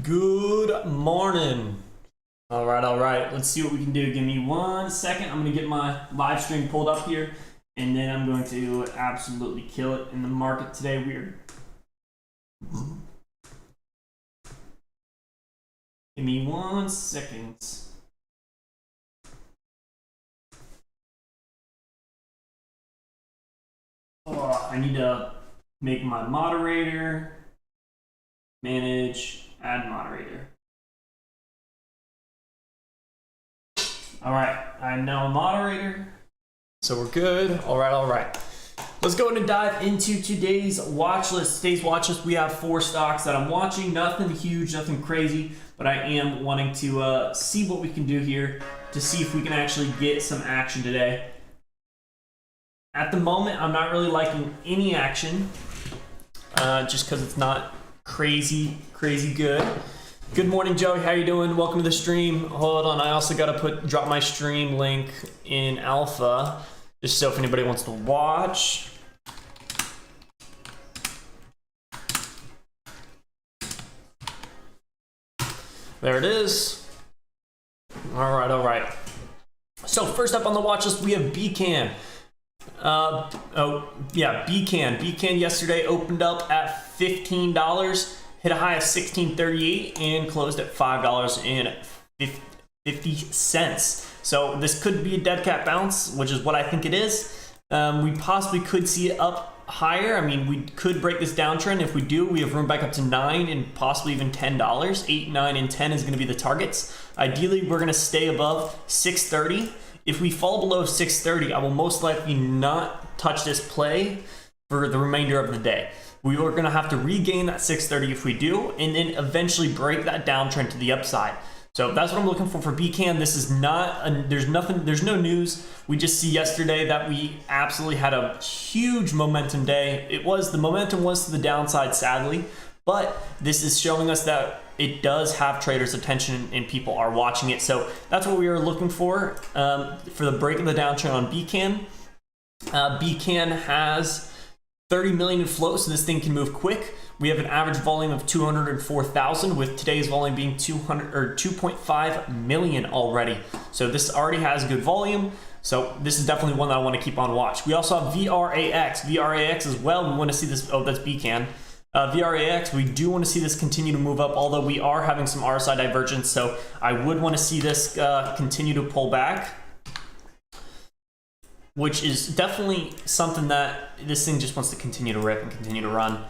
Good morning. All right. Let's see what we can do. Give me 1 second. I'm going to get my live stream pulled up here, and then I'm going to absolutely kill it in the market today. Give me 1 second. Oh, I need to make my moderator, manage, add moderator. All right, I'm now a moderator, so we're good. All right. Let's go ahead and dive into today's watch list. Today's watch list, we have 4 stocks that I'm watching. Nothing huge, nothing crazy, but I am wanting to see what we can do here to see if we can actually get some action today. At the moment, I'm not really liking any action, just because it's not crazy good. Good morning, Joey. How you doing? Welcome to the stream. Hold on, I also gotta drop my stream link in alpha, just so if anybody wants to watch. There it is. All right. So first up on the watch list, we have BCAN. BCAN. BCAN yesterday opened up at $15. Hit a high of $16.38 and closed at $5.50. So this could be a dead cat bounce, which is what I think it is. We possibly could see it up higher. I mean, we could break this downtrend. If we do, we have room back up to $9 and possibly even $10. 8, 9, and 10 is going to be the targets. Ideally, we're going to stay above 630. If we fall below 630, I will most likely not touch this play for the remainder of the day. We are going to have to regain that 630 if we do, and then eventually break that downtrend to the upside. So that's what I'm looking for BCAN. This is not, there's no news. We just see yesterday that we absolutely had a huge momentum day. The momentum was to the downside, sadly, but this is showing us that it does have traders' attention and people are watching it. So that's what we are looking for the break of the downtrend on BCAN. BCAN has 30 million in float, so this thing can move quick. We have an average volume of 204,000, with today's volume being 2.5 million already. So this already has good volume. So this is definitely one that I want to keep on watch. We also have VRAX. VRAX as well. We want to see this. Oh, that's BCAN. VRAX, we do want to see this continue to move up, although we are having some RSI divergence. So I would want to see this continue to pull back, which is definitely something that this thing just wants to continue to rip and continue to run.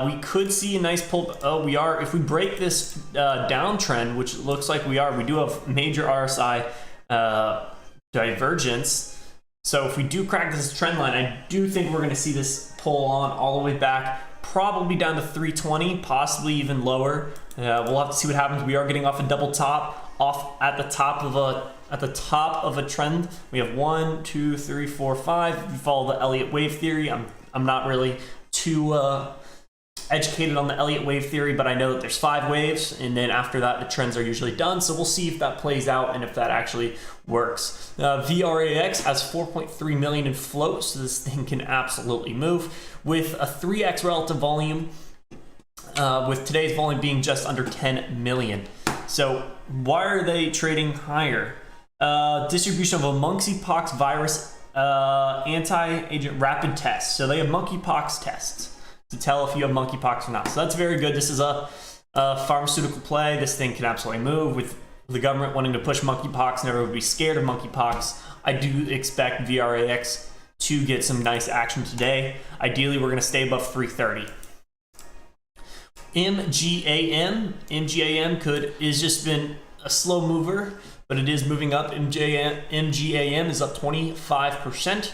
We could see a nice pull. If we break this downtrend, which it looks like we are, we do have major RSI divergence. So if we do crack this trend line, I do think we're going to see this pull on all the way back, probably down to 320, possibly even lower. We'll have to see what happens. We are getting off a double top, off at the top of a trend. We have 1, 2, 3, 4, 5. If you follow the Elliott wave theory, I'm not really too educated on the Elliott wave theory, but I know that there's 5 waves, and then after that the trends are usually done. So we'll see if that plays out and if that actually works. VRAX has 4.3 million in float, so this thing can absolutely move with a 3x relative volume, with today's volume being just under 10 million. So why are they trading higher? Distribution of a monkeypox virus anti-agent rapid test. So they have monkeypox tests to tell if you have monkeypox or not. So that's very good. This is a pharmaceutical play. This thing can absolutely move. With the government wanting to push monkeypox and everyone would be scared of monkeypox, I do expect VRAX to get some nice action today. Ideally, we're going to stay above 330. MGAM is just been a slow mover, but it is moving up. MGAM is up 25%,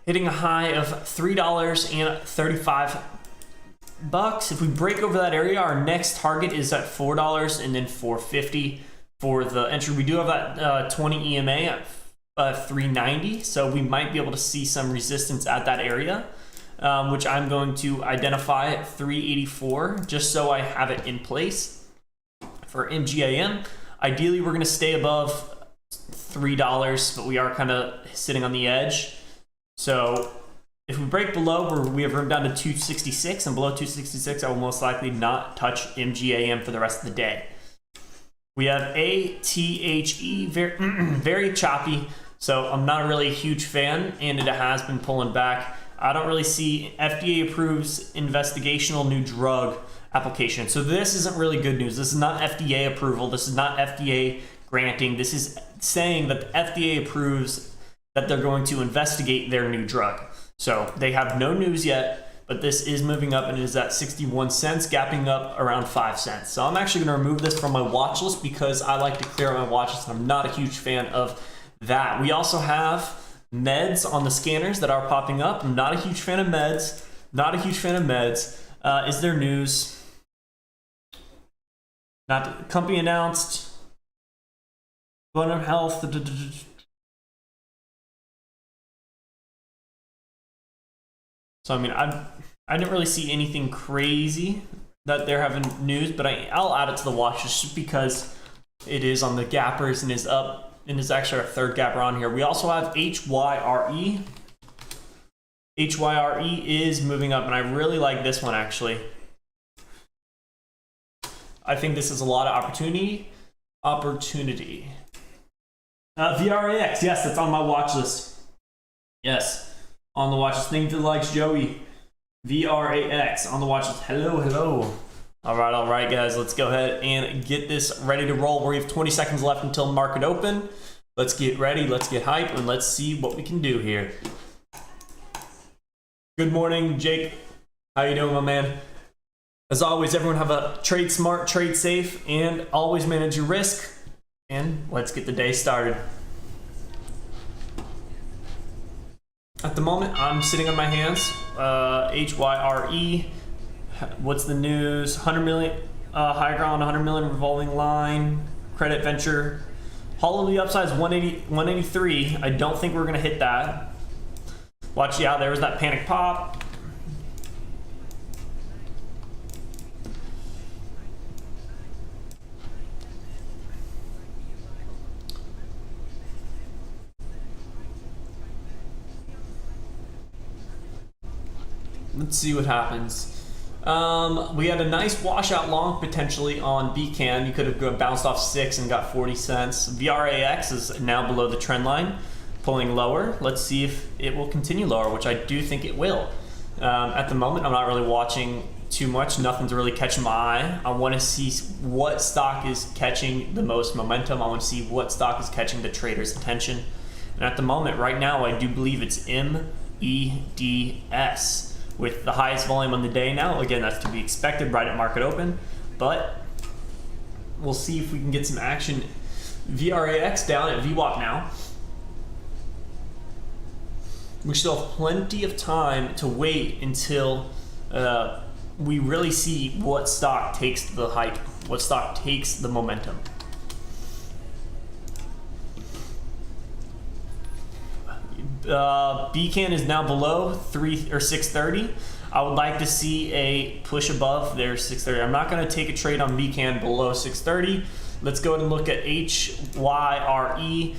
hitting a high of $3.35. If we break over that area, our next target is at $4 and then $4.50 for the entry. We do have that 20 EMA at 390, so we might be able to see some resistance at that area, which I'm going to identify at 384, just so I have it in place for MGAM. Ideally, we're going to stay above $3, but we are kind of sitting on the edge. So If we break below, we have room down to 266, and below 266, I will most likely not touch MGAM for the rest of the day. We have ATHE, very choppy, so I'm not really a huge fan, and it has been pulling back. I don't really see FDA approves investigational new drug application. So this isn't really good news. This is not FDA approval. This is not FDA granting. This is saying that the FDA approves that they're going to investigate their new drug. So they have no news yet, but this is moving up and it is at 61 cents, gapping up around 5 cents. So I'm actually going to remove this from my watch list because I like to clear out my watch list, and I'm not a huge fan of that. We also have meds on the scanners that are popping up. I'm not a huge fan of meds. Not a huge fan of meds. Is there news? Not company announced. One Health. So I mean, I didn't really see anything crazy that they're having news, but I'll add it to the watch just because it is on the gappers and is up. And is actually our third gapper on here. We also have HYRE. HYRE is moving up, and I really like this one actually. I think this is a lot of opportunity. VRAX, yes, that's on my watch list. Yes, on the watch list. Thank you for the likes, Joey. VRAX on the watch list. Hello. All right, guys, let's go ahead and get this ready to roll. We have 20 seconds left until market open. Let's get ready, let's get hype, and let's see what we can do here. Good morning, Jake. How you doing, my man? As always, everyone have a trade smart, trade safe, and always manage your risk. And let's get the day started. At the moment, I'm sitting on my hands. HYRE. What's the news? 100 million, high ground, 100 million revolving line, credit venture. Haul of the upside is 183. I don't think we're going to hit that. Watch out, there was that panic pop. Let's see what happens. We had a nice washout long potentially on BCAN. You could have bounced off 6 and got 40 cents. VRAX is now below the trend line, pulling lower. Let's see if it will continue lower, which I do think it will. At the moment, I'm not really watching too much. Nothing's really catching my eye. I want to see what stock is catching the most momentum. I want to see what stock is catching the traders' attention. And at the moment, right now, I do believe it's MEDS. With the highest volume on the day now. Again, that's to be expected right at market open, but we'll see if we can get some action. VRAX down at VWAP now. We still have plenty of time to wait until we really see what stock takes the hype, what stock takes the momentum. BCAN is now below 630. I would like to see a push above their 630. I'm not going to take a trade on BCAN below 630. Let's go ahead and look at HYRE.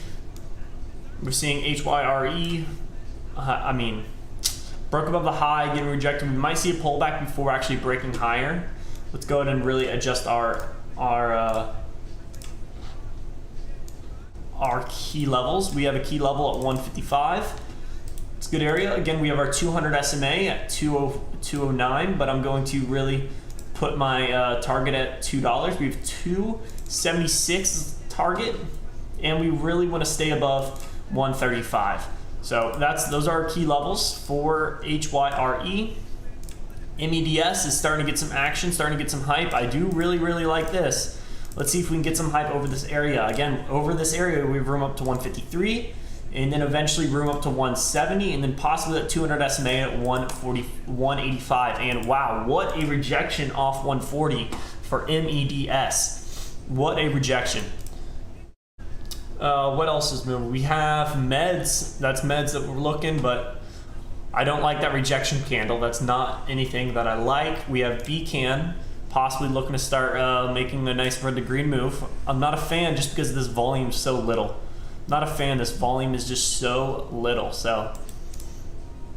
We're seeing HYRE. I mean, broke above the high, getting rejected. We might see a pullback before actually breaking higher. Let's go ahead and really adjust our key levels. We have a key level at 155. It's a good area. Again, we have our 200 SMA at 209, but I'm going to really put my target at $2. We have 276 target, and we really want to stay above 135. So those are our key levels for HYRE. MEDS is starting to get some action, starting to get some hype. I do really like this. Let's see if we can get some hype over this area. Again, over this area, we have room up to 153, and then eventually room up to 170, and then possibly at 200 SMA at 140, 185. And wow, what a rejection off 140 for MEDS. What a rejection. What else is moving? We have meds. That's meds that we're looking, but I don't like that rejection candle. That's not anything that I like. We have BCAN. Possibly looking to start making a nice red to green move. I'm not a fan just because this volume is so little. Not a fan. This volume is just so little. So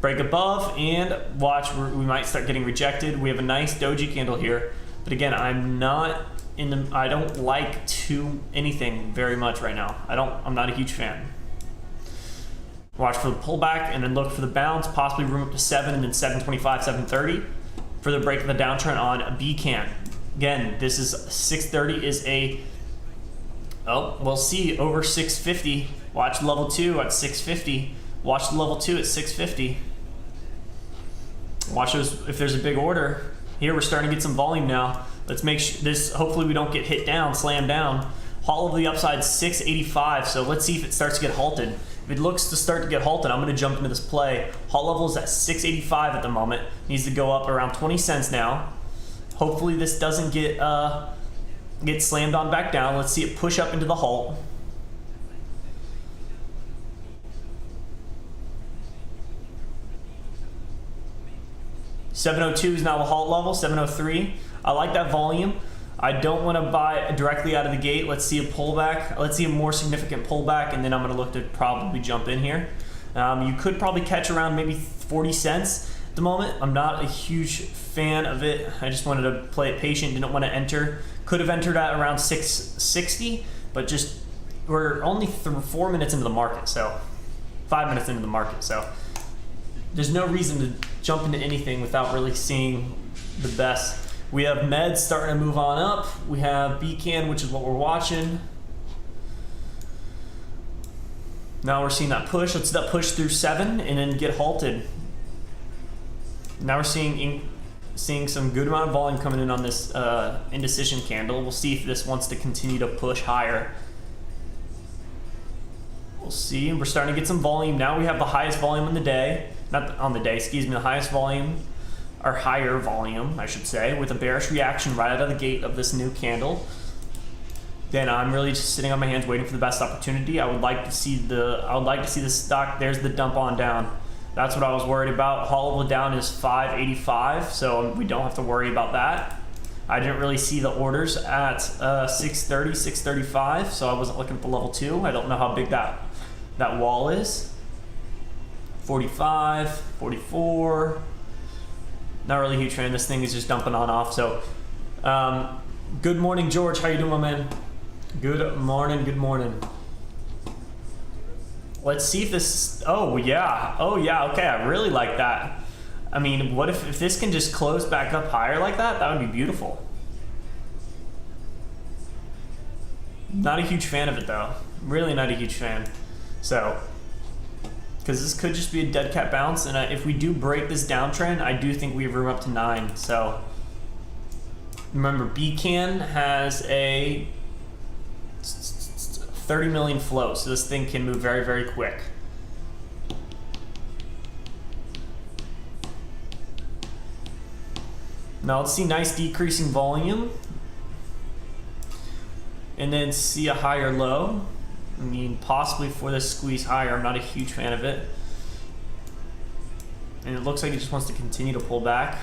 break above, and watch, we might start getting rejected. We have a nice doji candle here, but again, I'm not in the, I don't like anything very much right now. I'm not a huge fan. Watch for the pullback and then look for the bounce, possibly room up to 7 and then 725, 730 for the break of the downtrend on BCAN. Again, this is 630 is a, oh, we'll see over 650. Watch level 2 at 650. Watch level 2 at 650. Watch those if there's a big order. Here we're starting to get some volume now. Let's make sure this, hopefully we don't get hit down, slam down. Halt of the upside 685, so let's see if it starts to get halted. If it looks to start to get halted, I'm gonna jump into this play. Halt level is at 685 at the moment. Needs to go up around 20 cents now. Hopefully this doesn't get slammed on back down. Let's see it push up into the halt. $702 is now the halt level, 703. I like that volume. I don't want to buy directly out of the gate. Let's see a pullback. Let's see a more significant pullback, and then I'm going to look to probably jump in here. You could probably catch around maybe 40 cents at the moment. I'm not a huge fan of it. I just wanted to play it patient, didn't want to enter. Could have entered at around 660, but just we're only 4 minutes into the market, so 5 minutes into the market, so there's no reason to jump into anything without really seeing the best. We have meds starting to move on up. We have BCAN, which is what we're watching. Now we're seeing that push. Let's see that push through 7 and then get halted. Now we're seeing some good amount of volume coming in on this indecision candle. We'll see if this wants to continue to push higher. We'll see. We're starting to get some volume. Now we have the highest volume in the day. Not on the day, excuse me, the highest volume, or higher volume, I should say, with a bearish reaction right out of the gate of this new candle. Then I'm really just sitting on my hands waiting for the best opportunity. I would like to see the stock. There's the dump on down. That's what I was worried about. Halt level down is 585, so we don't have to worry about that. I didn't really see the orders at 630, 635, so I wasn't looking at the level 2. I don't know how big that wall is. 45, 44. Not really a huge fan. This thing is just dumping on off. So, good morning, George. How you doing, my man? Good morning. Good morning. Let's see if this. Oh yeah. Oh yeah. Okay, I really like that. I mean, what if this can just close back up higher like that? That would be beautiful. Not a huge fan of it though. Really not a huge fan. So, because this could just be a dead cat bounce, and if we do break this downtrend, I do think we have room up to 9. So remember, BCAN has a 30 million flow, so this thing can move very, very quick. Now let's see nice decreasing volume, and then see a higher low. I mean, possibly for this squeeze higher. I'm not a huge fan of it. And it looks like it just wants to continue to pull back.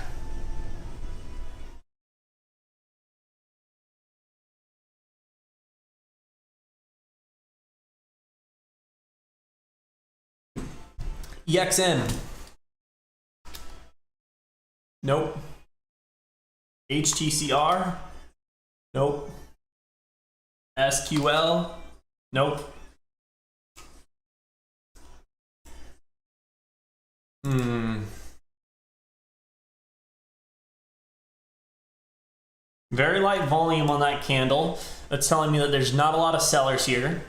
EXN. Nope. HTCR. Nope. SQL. Nope. Very light volume on that candle. That's telling me that there's not a lot of sellers here.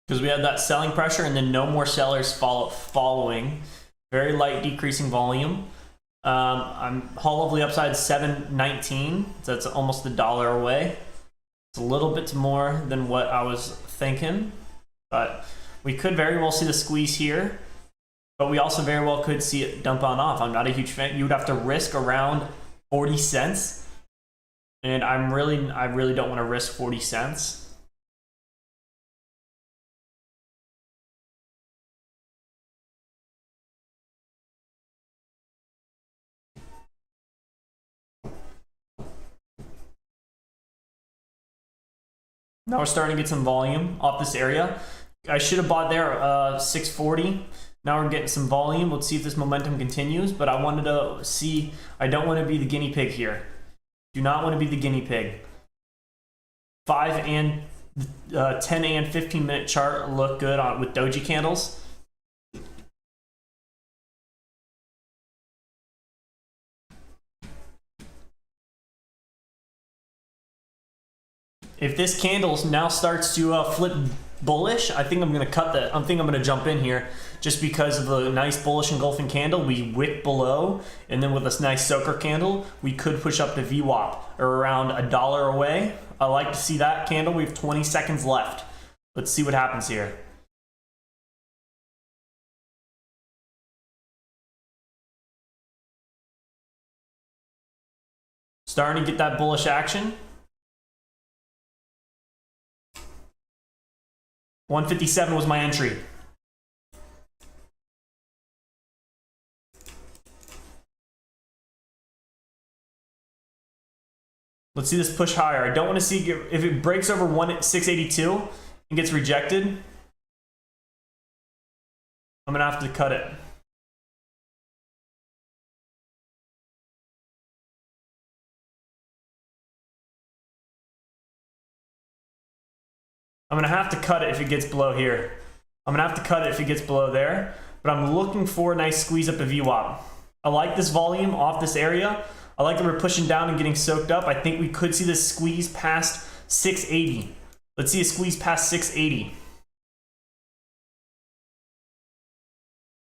Because we had that selling pressure and then no more sellers following. Very light decreasing volume. I'm halt of the upside 719, so that's almost $1 away. It's a little bit more than what I was thinking, but we could very well see the squeeze here, but we also very well could see it dump on off. I'm not a huge fan. You would have to risk around 40 cents, and I really don't want to risk 40 cents. Now we're starting to get some volume off this area. I should have bought there 640. Now we're getting some volume. Let's see if this momentum continues, but I wanted to see, I don't want to be the guinea pig here. Do not want to be the guinea pig. 5 and 10 and 15 minute chart look good on with doji candles. If this candle now starts to flip bullish, I think I'm going to cut that. I think I'm going to jump in here just because of the nice bullish engulfing candle. We wick below, and then with this nice soaker candle, we could push up to VWAP or around $1 away. I like to see that candle. We have 20 seconds left. Let's see what happens here. Starting to get that bullish action. 157 was my entry. Let's see this push higher. I don't want to see if it breaks over 682 and gets rejected. I'm gonna have to cut it. I'm gonna have to cut it if it gets below here. I'm gonna have to cut it if it gets below there, but I'm looking for a nice squeeze up to VWAP. I like this volume off this area. I like that we're pushing down and getting soaked up. I think we could see this squeeze past 680. Let's see a squeeze past 680.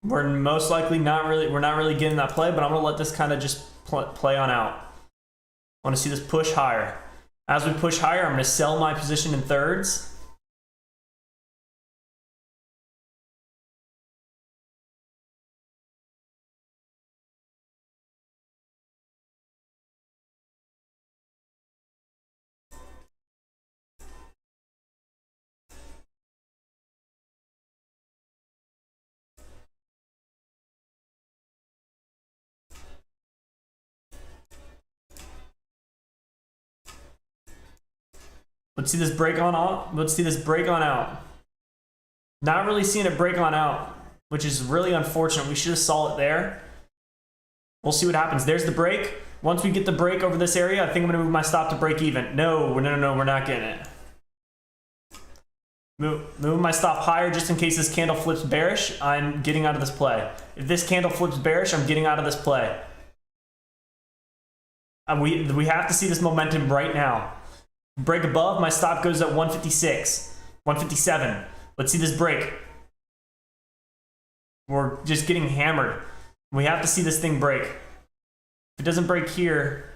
We're most likely we're not really getting that play, but I'm gonna let this kind of just play on out. I wanna see this push higher. As we push higher, I'm gonna sell my position in thirds. Let's see this break on out. Let's see this break on out. Not really seeing it break on out, which is really unfortunate. We should have saw it there. We'll see what happens. There's the break. Once we get the break over this area, I think I'm gonna move my stop to break even. No, we're not getting it. Move my stop higher just in case this candle flips bearish. I'm getting out of this play. If this candle flips bearish, I'm getting out of this play. We have to see this momentum right now. Break above, my stop goes at 156, 157. Let's see this break. We're just getting hammered. We have to see this thing break. If it doesn't break here,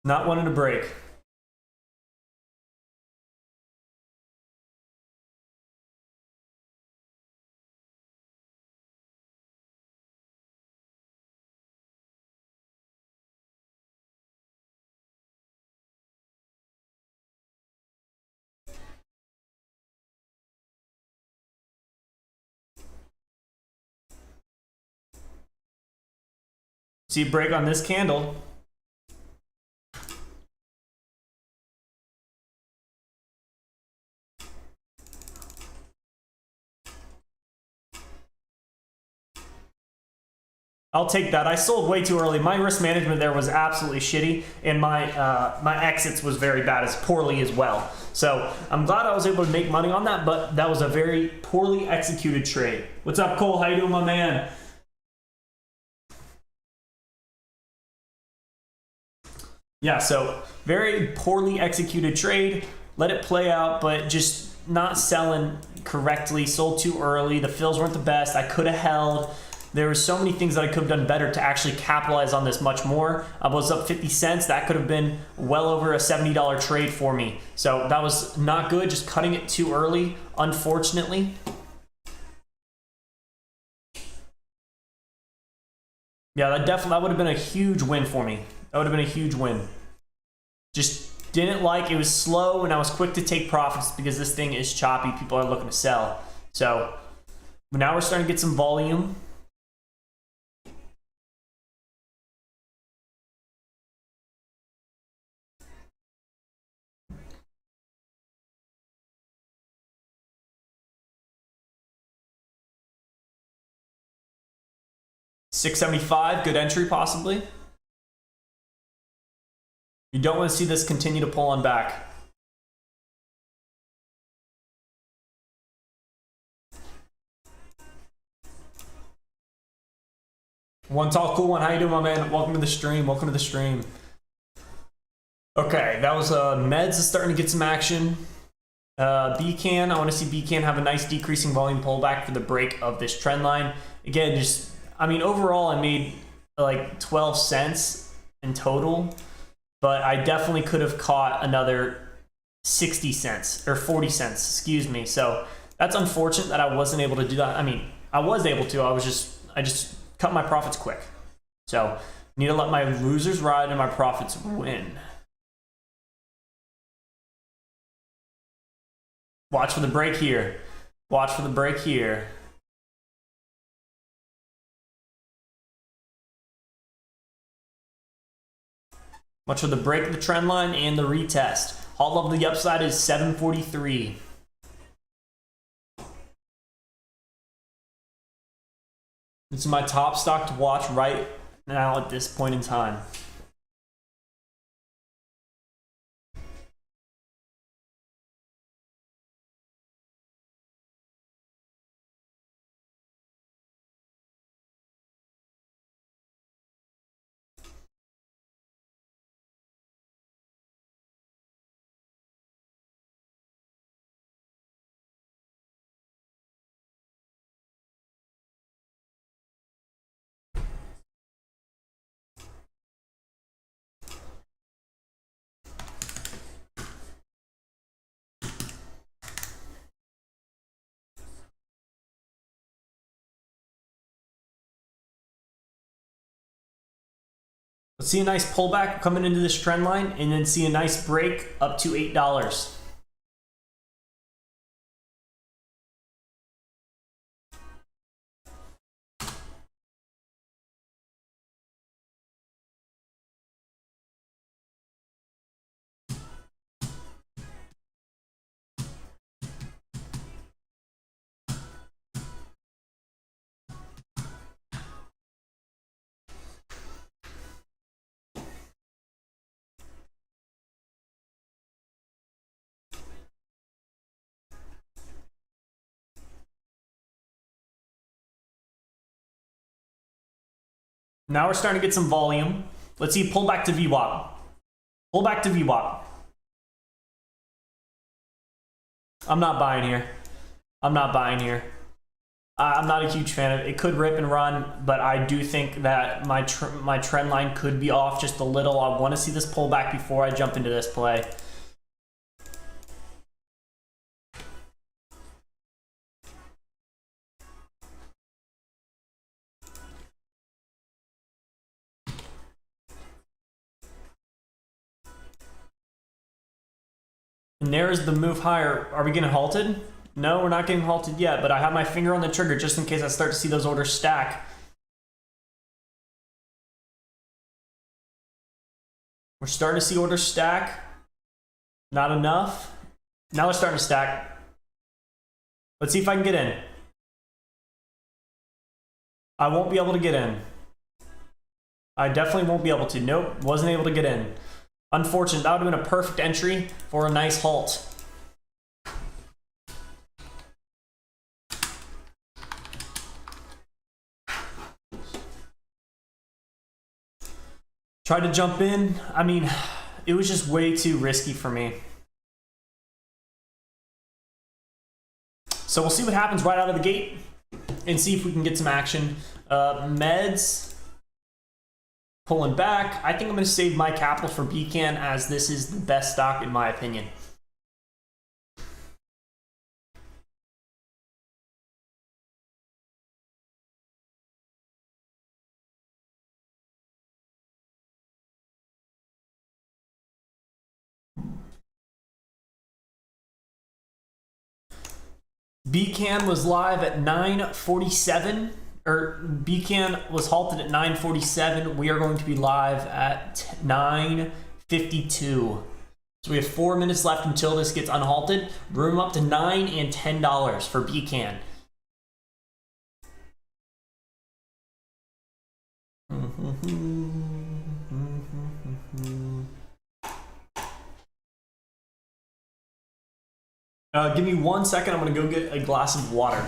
not wanting to break. See a break on this candle. I'll take that. I sold way too early. My risk management there was absolutely shitty, and my my exits was very bad, as poorly as well. So I'm glad I was able to make money on that, but that was a very poorly executed trade. What's up, Cole? How you doing, my man? Yeah, so very poorly executed trade. Let it play out, but just not selling correctly. Sold too early. The fills weren't the best. I could have held. There were so many things that I could have done better to actually capitalize on this much more. I was up 50 cents. That could have been well over a $70 trade for me. So that was not good, just cutting it too early, unfortunately. Yeah, that would have been a huge win for me. That would have been a huge win. Just didn't like, it was slow, and I was quick to take profits because this thing is choppy. People are looking to sell. So now we're starting to get some volume. 675, good entry possibly. You don't want to see this continue to pull on back. One tall cool one, how you doing, my man? Welcome to the stream. Welcome to the stream. Okay, that was Meds is starting to get some action. BCAN, I want to see BCAN have a nice decreasing volume pullback for the break of this trend line. Again, just, I mean, overall I made like 12 cents in total, but I definitely could have caught another 60 cents or 40 cents, excuse me. So that's unfortunate that I wasn't able to do that. I mean, I was able to, I just cut my profits quick. So need to let my losers ride and my profits win. Watch for the break here. Watch for the break here. Watch for the break of the trend line and the retest. All of the upside is 743. This is my top stock to watch right now at this point in time. Let's see a nice pullback coming into this trend line and then see a nice break up to $8. Now we're starting to get some volume. Let's see, pull back to VWAP. Pull back to VWAP. I'm not buying here. I'm not buying here. I'm not a huge fan of it. It could rip and run, but I do think that my trend line could be off just a little. I want to see this pull back before I jump into this play. And there's the move higher. Are we getting halted? No, we're not getting halted yet, but I have my finger on the trigger just in case I start to see those orders stack. We're starting to see orders stack. Not enough. Now they're starting to stack. Let's see if I can get in. I won't be able to get in. I definitely won't be able to. Nope, wasn't able to get in. Unfortunate. That would have been a perfect entry for a nice halt. Tried to jump in. I mean, it was just way too risky for me. So we'll see what happens right out of the gate and see if we can get some action. Meds. Pulling back. I think I'm going to save my capital for BCAN as this is the best stock in my opinion. BCAN was live at 9:47. Or BCAN was halted at 9:47. We are going to be live at 9:52. So we have 4 minutes left until this gets unhalted. Room up to $9 and $10 for BCAN. Give me 1 second. I'm gonna go get a glass of water.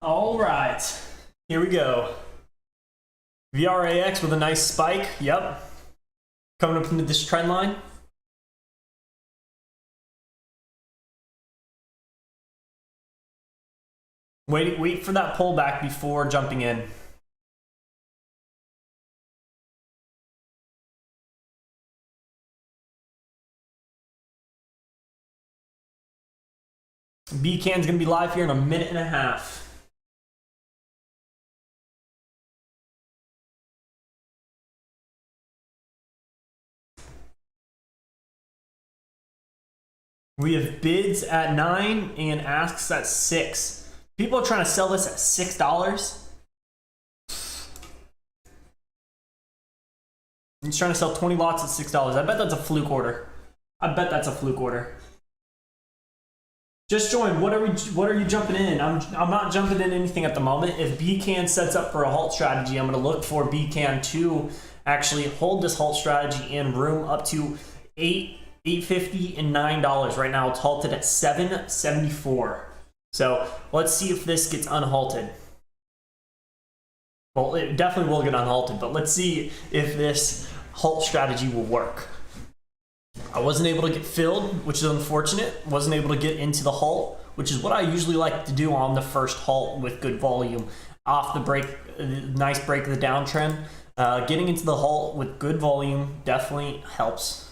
All right, here we go. VRAX with a nice spike. Yep. Coming up into this trend line. Wait for that pullback before jumping in. BCAN's gonna be live here in a minute and a half. We have bids at 9 and asks at 6. People are trying to sell this at $6. He's trying to sell 20 lots at $6. I bet that's a fluke order. I bet that's a fluke order. Just join. What are you jumping in? I'm not jumping in anything at the moment. If BCAN sets up for a halt strategy, I'm going to look for BCAN to actually hold this halt strategy in room up to $8.50 and $9. Right now it's halted at $7.74. So let's see if this gets unhalted. Well, it definitely will get unhalted, but let's see if this halt strategy will work. I wasn't able to get filled, which is unfortunate. Wasn't able to get into the halt, which is what I usually like to do on the first halt with good volume. Off the break, nice break of the downtrend. Getting into the halt with good volume definitely helps.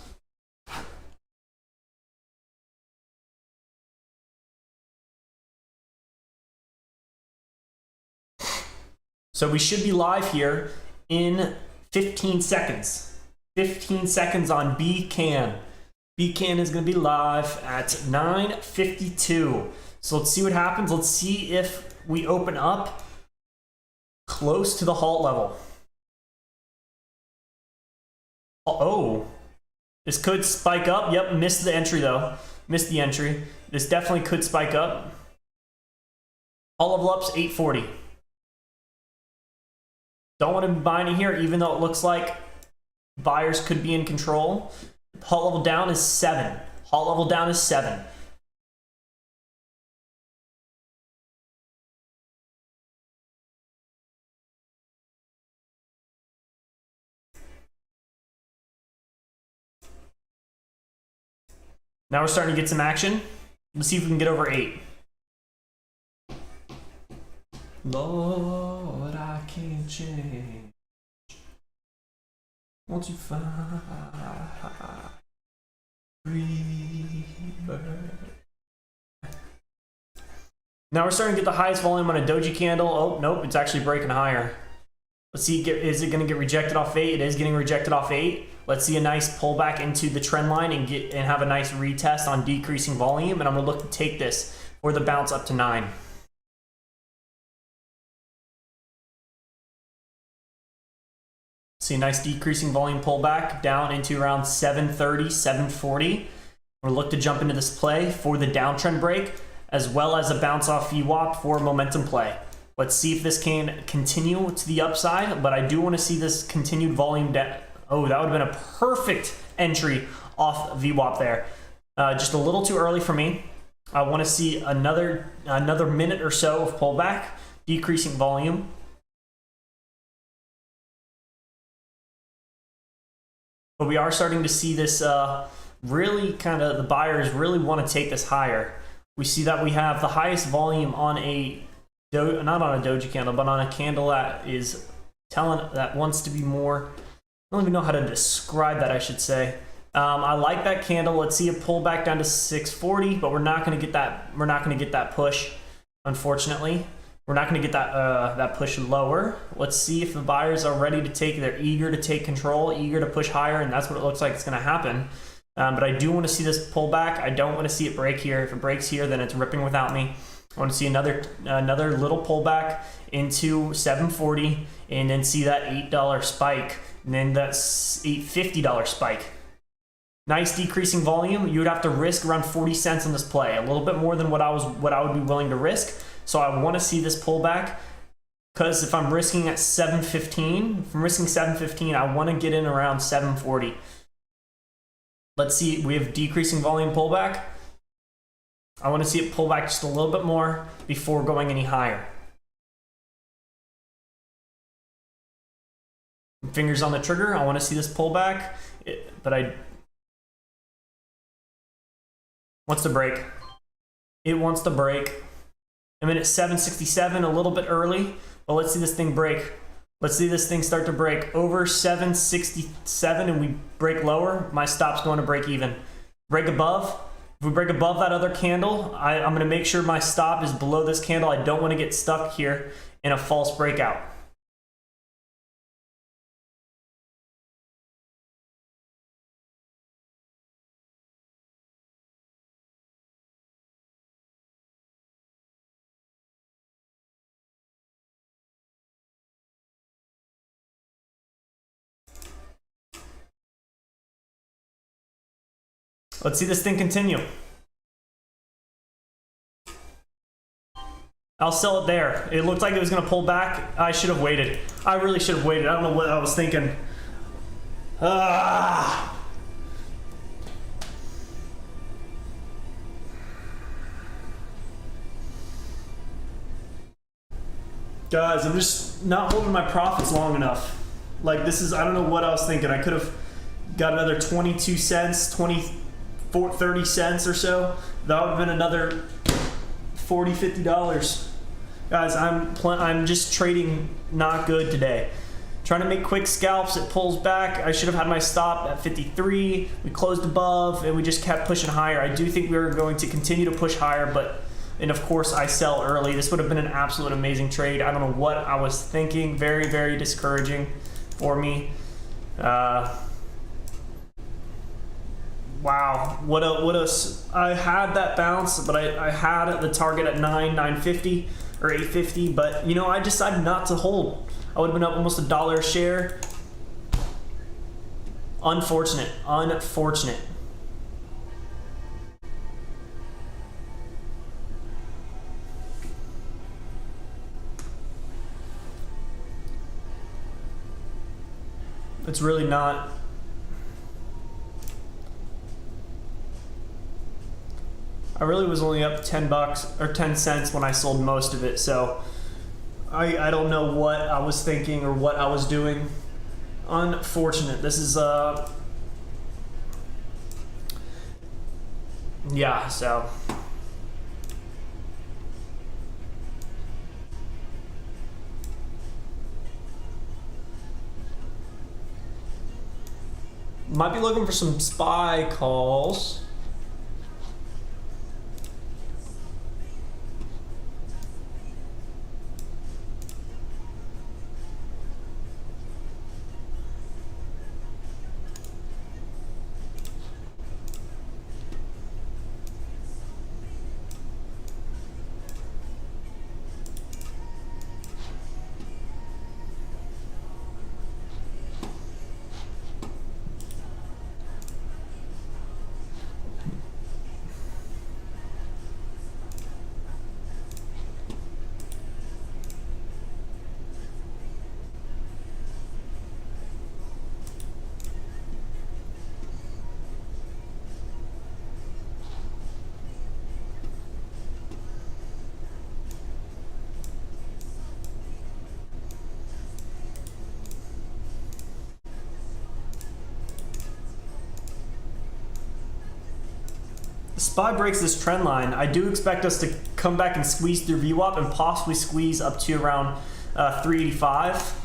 So we should be live here in 15 seconds. 15 seconds on BCAN. BCAN is going to be live at 9:52. So let's see what happens. Let's see if we open up close to the halt level. Oh, this could spike up. Yep, missed the entry though. Missed the entry. This definitely could spike up. Halt level up's 840. Don't want to be buying it here, even though it looks like buyers could be in control. Halt level down is 7. Halt level down is 7. Now we're starting to get some action. Let's see if we can get over 8. Lord, I can't change. Won't you find free bird? Now we're starting to get the highest volume on a doji candle. Oh, nope, it's actually breaking higher. Let's see, is it going to get rejected off 8? It is getting rejected off 8. Let's see a nice pullback into the trend line and have a nice retest on decreasing volume. And I'm going to look to take this for the bounce up to 9. See a nice decreasing volume pullback down into around 730, 740. We'll look to jump into this play for the downtrend break, as well as a bounce off VWAP for momentum play. Let's see if this can continue to the upside, but I do want to see this continued volume down. Oh, that would have been a perfect entry off VWAP there. Just a little too early for me. I want to see another minute or so of pullback, decreasing volume. But we are starting to see this really kind of, the buyers really want to take this higher. We see that we have the highest volume on a, not on a doji candle, but on a candle that is that wants to be more, I don't even know how to describe that, I should say. I like that candle. Let's see it pull back down to 640, but we're not going to get that. We're not going to get that push, unfortunately. We're not going to get that that push lower. Let's see if the buyers are ready to take. They're eager to take control, eager to push higher, and that's what it looks like it's going to happen. But I do want to see this pull back. I don't want to see it break here. If it breaks here, then it's ripping without me. I want to see another little pullback into 740, and then see that $8 spike, and then that $850 spike. Nice decreasing volume. You would have to risk around 40 cents on this play, a little bit more than what I would be willing to risk. So I want to see this pullback, because if I'm risking at 715, if I'm risking 715, I want to get in around 740. Let's see. We have decreasing volume pullback. I want to see it pull back just a little bit more before going any higher. Fingers on the trigger. I want to see this pullback, but I wants to break. It wants to break. I'm in at 767, a little bit early, but let's see this thing break. Let's see this thing start to break over 767, and we break lower. My stop's going to break even. Break above. If we break above that other candle, I'm going to make sure my stop is below this candle. I don't want to get stuck here in a false breakout. Let's see this thing continue. I'll sell it there. It looked like it was going to pull back. I should have waited. I really should have waited. I don't know what I was thinking. Guys, I'm just not holding my profits long enough. Like, this is, I don't know what I was thinking. I could have got another 22 cents, 30 cents or so. That would have been another $40, $50. Guys, I'm just trading not good today. Trying to make quick scalps. It pulls back. I should have had my stop at 53. We closed above, and we just kept pushing higher. I do think we were going to continue to push higher, and of course I sell early. This would have been an absolute amazing trade. I don't know what I was thinking. Very, very discouraging for me. Wow, I had that bounce, but I had the target at 950 or 850, but you know, I decided not to hold. I would have been up almost $1 a share. Unfortunate. It's really not. I really was only up $10 or 10 cents when I sold most of it, so I don't know what I was thinking or what I was doing. Unfortunate. This is yeah, so might be looking for some SPY calls. SPY breaks this trend line, I do expect us to come back and squeeze through VWAP and possibly squeeze up to around 385.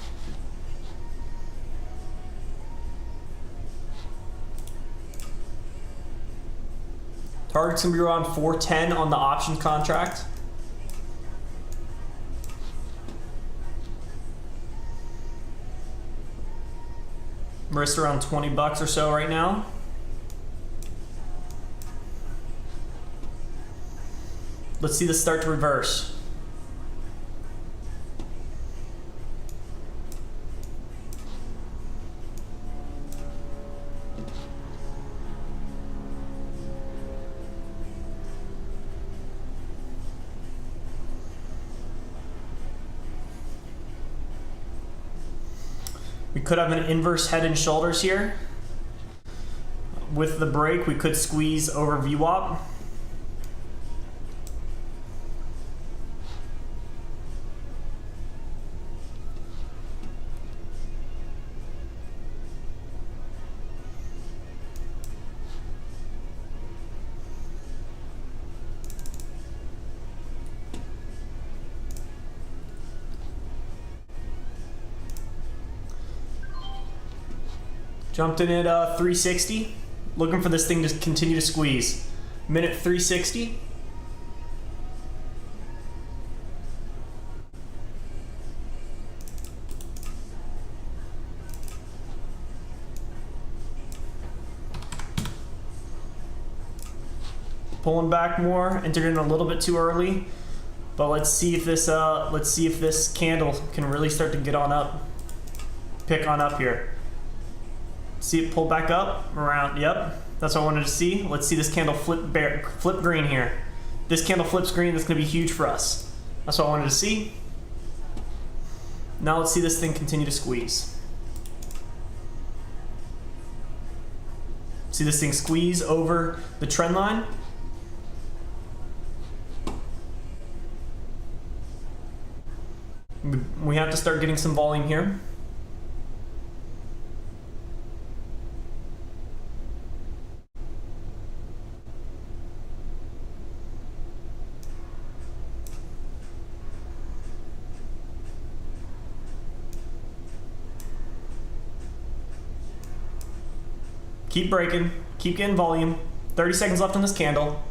Target's gonna be around 410 on the options contract. Risk around 20 bucks or so right now. Let's see this start to reverse. We could have an inverse head and shoulders here. With the break, we could squeeze over VWAP. Jumped in at 360. Looking for this thing to continue to squeeze. Minute 360. Pulling back more, entered in a little bit too early. But let's see if this candle can really start to get on up. Pick on up here. See it pull back up around, yep, that's what I wanted to see. Let's see this candle flip green here. This candle flips green, that's gonna be huge for us. That's what I wanted to see. Now let's see this thing continue to squeeze. See this thing squeeze over the trend line. We have to start getting some volume here. Keep breaking, keep getting volume. 30 seconds left on this candle.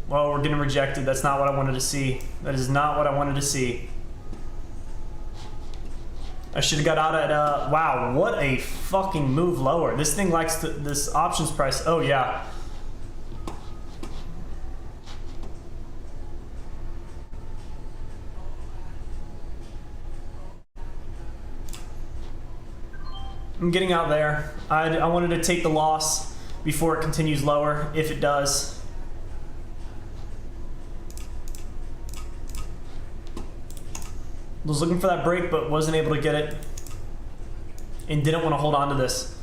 Well, we're getting rejected. That's not what I wanted to see. That is not what I wanted to see. I should have got out at, wow, what a fucking move lower. This thing likes this options price. Oh yeah. I'm getting out there. I wanted to take the loss before it continues lower, if it does. Was looking for that break, but wasn't able to get it. And didn't want to hold on to this.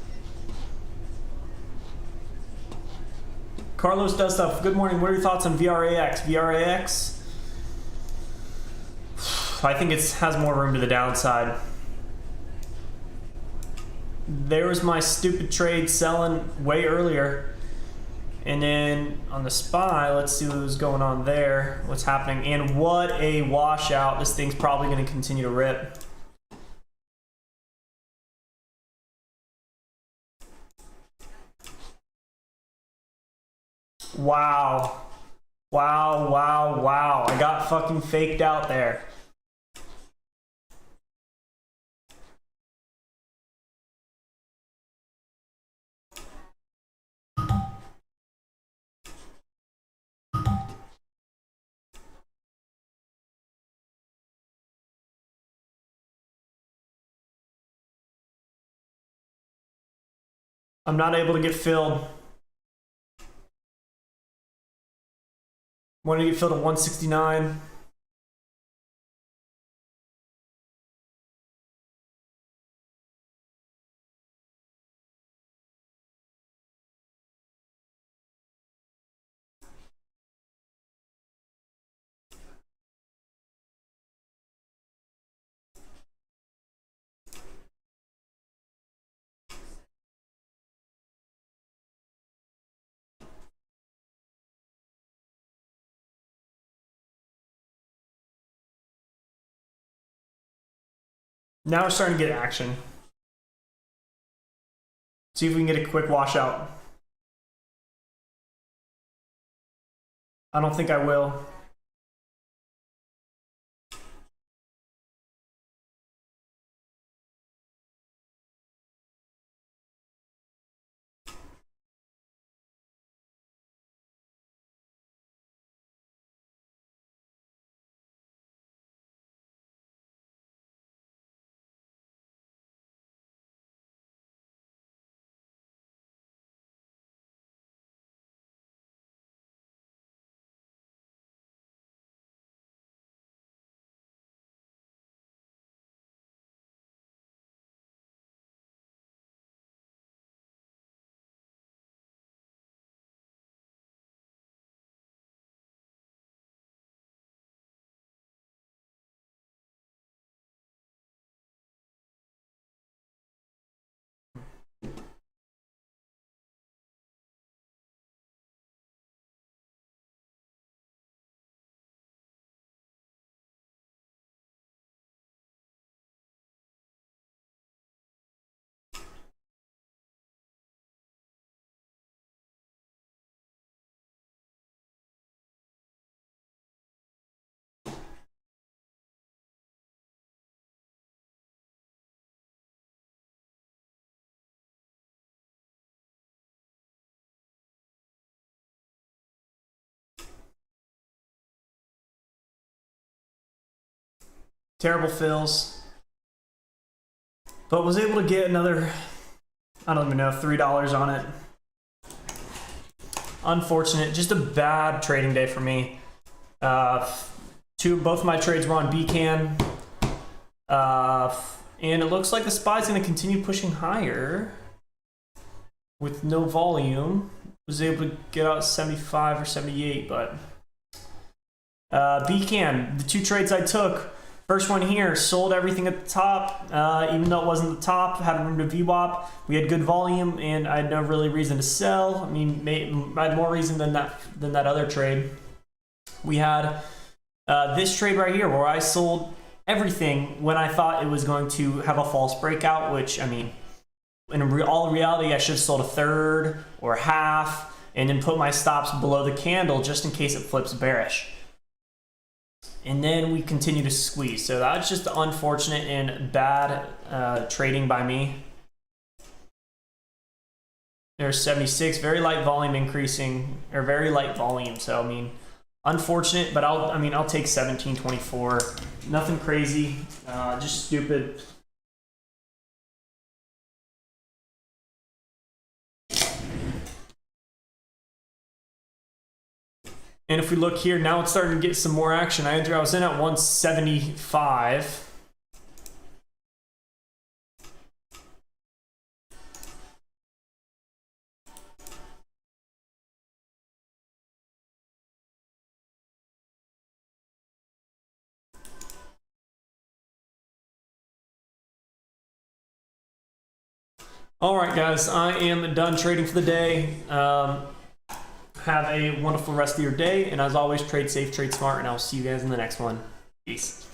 Carlos does stuff. Good morning. What are your thoughts on VRAX? VRAX? I think it has more room to the downside. There was my stupid trade selling way earlier. And then on the SPY, let's see what was going on there. What's happening. And what a washout. This thing's probably going to continue to rip. Wow. Wow, wow, wow. I got fucking faked out there. I'm not able to get filled. Want to get filled at 169. Now we're starting to get action. See if we can get a quick washout. I don't think I will. Terrible fills. But was able to get another, I don't even know, $3 on it. Unfortunate, just a bad trading day for me. Both my trades were on BCAN. And it looks like the SPY's going to continue pushing higher with no volume. Was able to get out 75 or 78, but BCAN, the 2 trades I took, first one here, sold everything at the top, even though it wasn't the top, had room to VWAP. We had good volume, and I had no really reason to sell. I mean, I had more reason than that other trade. We had this trade right here, where I sold everything when I thought it was going to have a false breakout, which, I mean, in all reality, I should have sold a third or half, and then put my stops below the candle just in case it flips bearish. And then we continue to squeeze. So that's just unfortunate and bad trading by me. There's 76, very light volume increasing, or very light volume. So I mean, unfortunate, but I'll take 17.24. Nothing crazy, just stupid. And if we look here, now it's starting to get some more action. I was in at 175. All right, guys, I am done trading for the day. Have a wonderful rest of your day, and as always, trade safe, trade smart, and I'll see you guys in the next one. Peace.